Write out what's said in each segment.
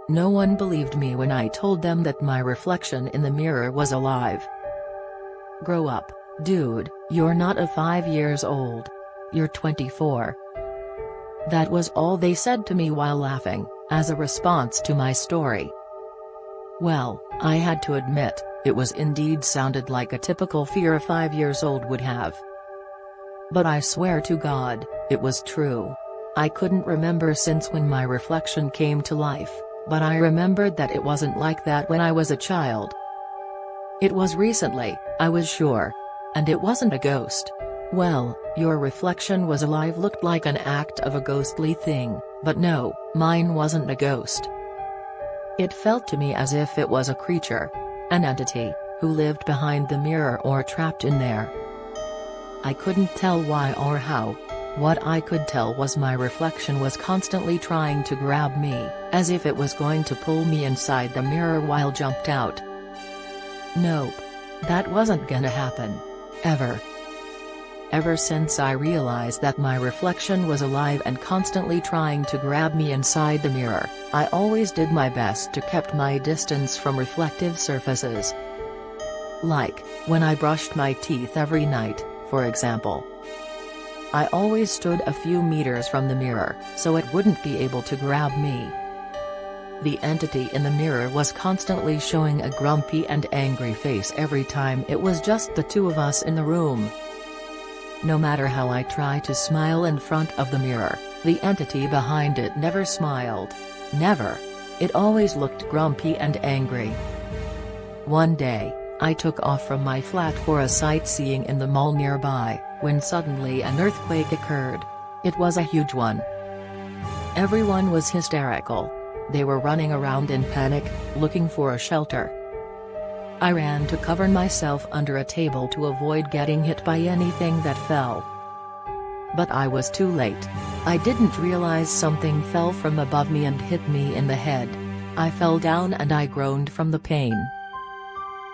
No one believed me when I told them that my reflection in the mirror was alive. Grow up, dude, you're not 5 years old. You're 24. That was all they said to me while laughing, as a response to my story. Well, I had to admit, it was indeed sounded like a typical fear a 5-year-old would have. But I swear to God, it was true. I couldn't remember since when my reflection came to life, but I remembered that it wasn't like that when I was a child. It was recently, I was sure. And it wasn't a ghost. Well, your reflection was alive, looked like an act of a ghostly thing, but no, mine wasn't a ghost. It felt to me as if it was a creature. An entity, who lived behind the mirror or trapped in there. I couldn't tell why or how. What I could tell was my reflection was constantly trying to grab me, as if it was going to pull me inside the mirror while jumped out. Nope. That wasn't gonna happen. Ever. Ever since I realized that my reflection was alive and constantly trying to grab me inside the mirror, I always did my best to keep my distance from reflective surfaces. Like, when I brushed my teeth every night, for example. I always stood a few meters from the mirror, so it wouldn't be able to grab me. The entity in the mirror was constantly showing a grumpy and angry face every time it was just the two of us in the room. No matter how I tried to smile in front of the mirror, the entity behind it never smiled. Never. It always looked grumpy and angry. One day, I took off from my flat for a sightseeing in the mall nearby, when suddenly an earthquake occurred. It was a huge one. Everyone was hysterical. They were running around in panic, looking for a shelter. I ran to cover myself under a table to avoid getting hit by anything that fell. But I was too late. I didn't realize something fell from above me and hit me in the head. I fell down and I groaned from the pain.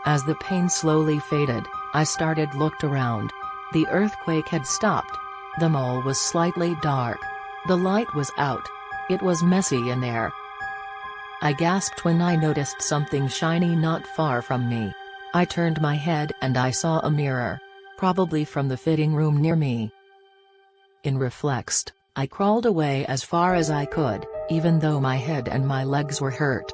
As the pain slowly faded, I looked around. The earthquake had stopped. The mall was slightly dark. The light was out. It was messy in there. I gasped when I noticed something shiny not far from me. I turned my head and I saw a mirror. Probably from the fitting room near me. In reflex, I crawled away as far as I could, even though my head and my legs were hurt.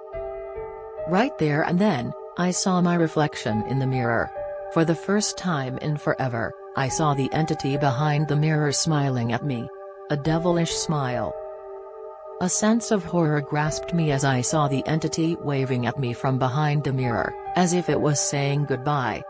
Right there and then, I saw my reflection in the mirror. For the first time in forever, I saw the entity behind the mirror smiling at me. A devilish smile. A sense of horror grasped me as I saw the entity waving at me from behind the mirror, as if it was saying goodbye.